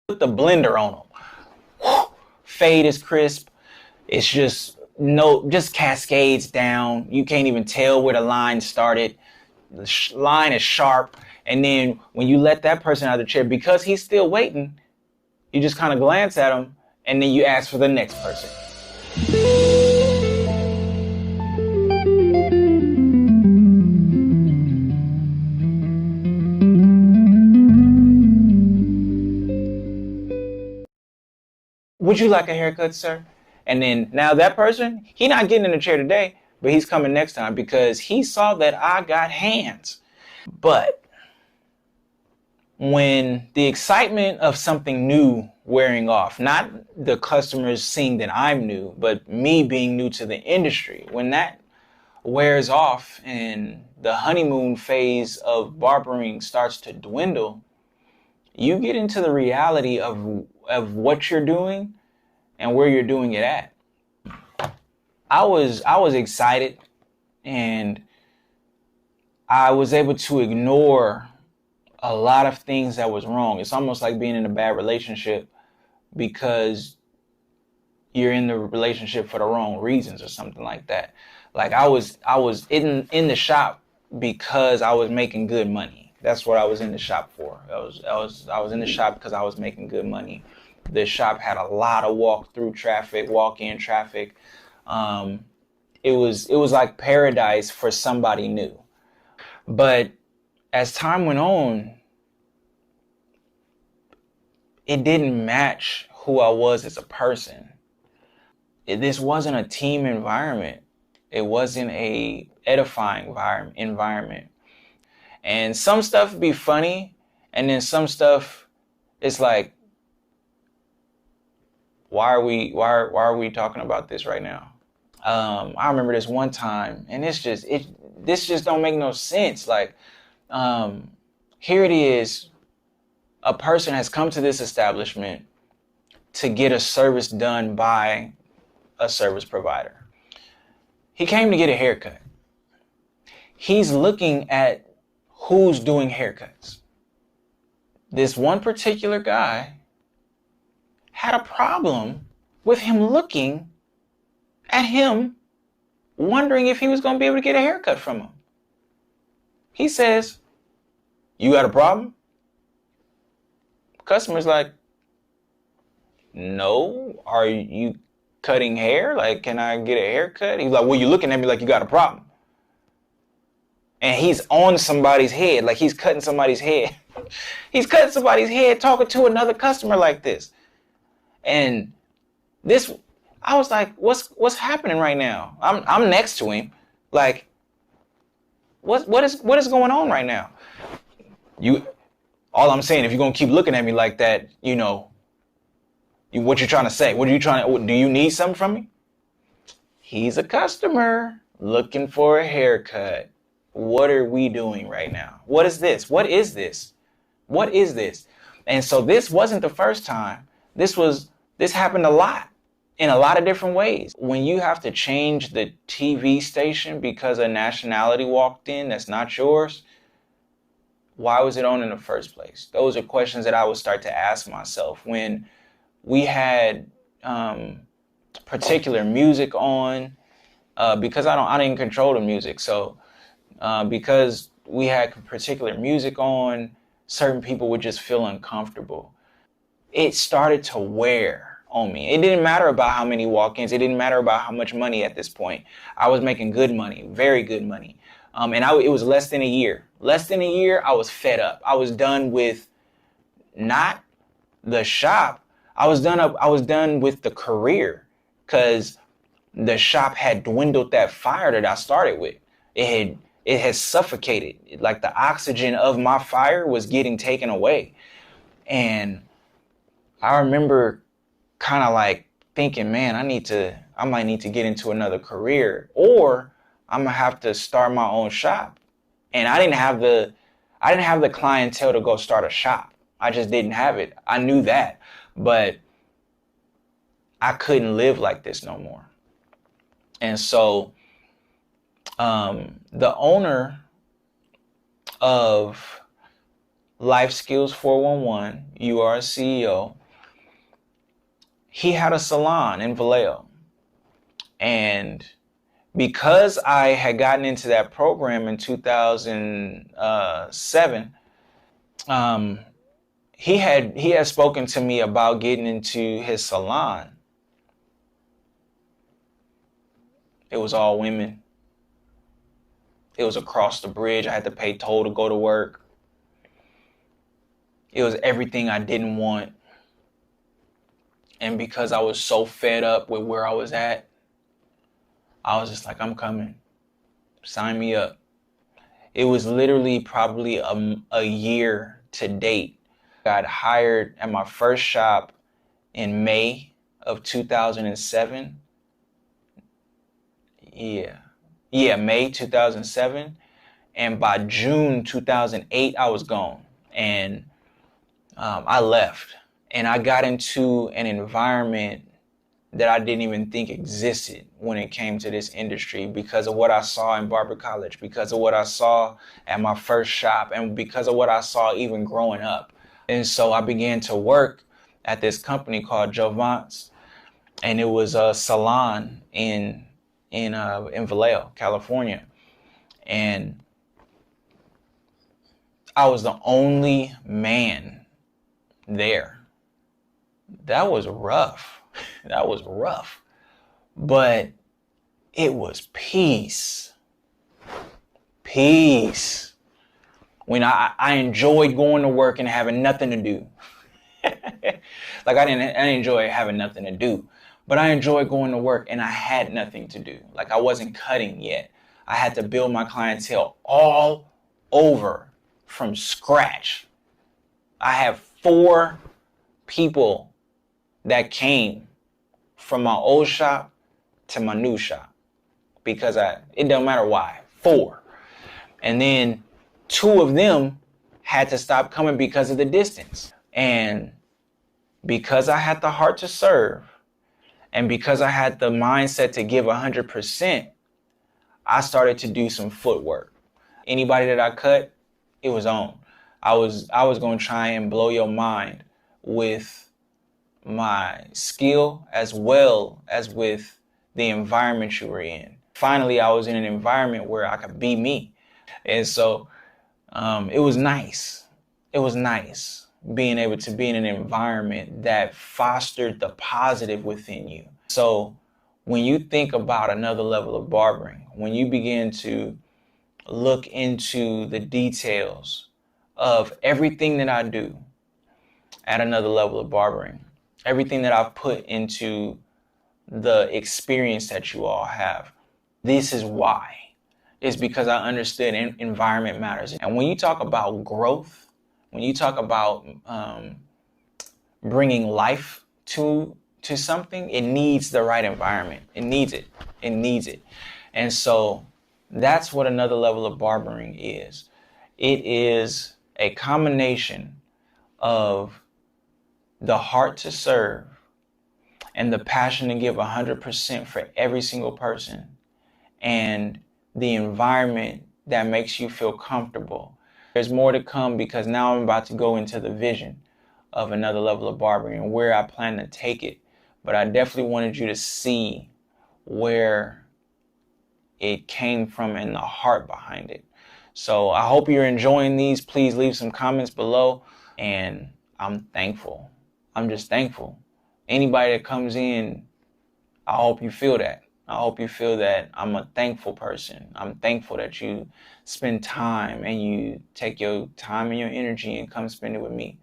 put the blender on them. Fade is crisp. It's just cascades down. You can't even tell where the line started. The line is sharp. And then when you let that person out of the chair, because he's still waiting, you just kind of glance at him and then you ask for the next person. Would you like a haircut, sir? And then now that person, he not getting in the chair today, but he's coming next time because he saw that I got hands. But when the excitement of something new wearing off, not the customers seeing that I'm new, but me being new to the industry, when that wears off and the honeymoon phase of barbering starts to dwindle, you get into the reality of what you're doing and where you're doing it at. I was excited and I was able to ignore a lot of things that was wrong. It's almost like being in a bad relationship because you're in the relationship for the wrong reasons or something like that. Like I was in the shop because I was making good money. That's what I was in the shop for. I was in the shop because I was making good money. The shop had a lot of walk-in traffic. It was like paradise for somebody new. But as time went on, it didn't match who I was as a person. This wasn't a team environment. It wasn't a edifying environment. And some stuff be funny, and then some stuff, it's like, why are we talking about this right now? I remember this one time, and this just don't make no sense. Like, here it is, a person has come to this establishment to get a service done by a service provider. He came to get a haircut. He's looking at who's doing haircuts. This one particular guy had a problem with him looking at him, wondering if he was going to be able to get a haircut from him. He says, "You got a problem?" Customer's like, "No, are you cutting hair? Like, can I get a haircut?" He's like, "Well, you're looking at me like you got a problem." And he's on somebody's head, like he's cutting somebody's head. He's cutting somebody's head talking to another customer like this. And this, I was like, what's happening right now? I'm next to him. Like, what is going on right now? All I'm saying, if you're gonna keep looking at me like that, what you're trying to say? Do you need something from me? He's a customer looking for a haircut. What are we doing right now? What is this? What is this? What is this? And so this wasn't the first time. This happened a lot in a lot of different ways. When you have to change the TV station because a nationality walked in that's not yours, why was it on in the first place? Those are questions that I would start to ask myself when we had particular music on, because I didn't control the music. So because we had particular music on, certain people would just feel uncomfortable. It started to wear on me. It didn't matter about how many walk-ins. It didn't matter about how much money at this point. I was making good money, very good money. It was less than a year. Less than a year, I was fed up. I was done with not the shop. I was done with the career because the shop had dwindled that fire that I started with. It had suffocated. Like the oxygen of my fire was getting taken away. And I remember kind of like thinking, man, I might need to get into another career, or I'm gonna have to start my own shop. And I didn't have the clientele to go start a shop. I just didn't have it. I knew that, but I couldn't live like this no more. And so the owner of Life Skills 411, You Are a CEO. He had a salon in Vallejo. And because I had gotten into that program in 2007, he had spoken to me about getting into his salon. It was all women. It was across the bridge. I had to pay toll to go to work. It was everything I didn't want. And because I was so fed up with where I was at, I was just like, I'm coming. Sign me up. It was literally probably a year to date. I got hired at my first shop in May of 2007. May 2007. And by June 2008, I was gone. And I left. And I got into an environment that I didn't even think existed when it came to this industry because of what I saw in Barber College, because of what I saw at my first shop, and because of what I saw even growing up. And so I began to work at this company called Jovance, and it was a salon in Vallejo, California. And I was the only man there. That was rough. That was rough. But it was peace. Peace. When I enjoyed going to work and having nothing to do. Like I didn't enjoy having nothing to do, but I enjoyed going to work and I had nothing to do. Like I wasn't cutting yet. I had to build my clientele all over from scratch. I have 4 people that came from my old shop to my new shop because it don't matter why. 4. And then 2 of them had to stop coming because of the distance. And because I had the heart to serve and because I had the mindset to give 100%, I started to do some footwork. Anybody that I cut, it was on. I was going to try and blow your mind with my skill as well as with the environment you were in. Finally, I was in an environment where I could be me. And so it was nice. It was nice being able to be in an environment that fostered the positive within you. So when you think about another level of barbering, when you begin to look into the details of everything that I do at another level of barbering, everything that I've put into the experience that you all have, this is why. It's because I understood environment matters. And when you talk about growth, when you talk about bringing life to something, it needs the right environment. It needs it. It needs it. And so that's what another level of barbering is. It is a combination of the heart to serve and the passion to give 100% for every single person, and the environment that makes you feel comfortable. There's more to come because now I'm about to go into the vision of another level of barbering and where I plan to take it. But I definitely wanted you to see where it came from and the heart behind it. So I hope you're enjoying these. Please leave some comments below. And I'm thankful. I'm just thankful. Anybody that comes in, I hope you feel that. I hope you feel that I'm a thankful person. I'm thankful that you spend time and you take your time and your energy and come spend it with me.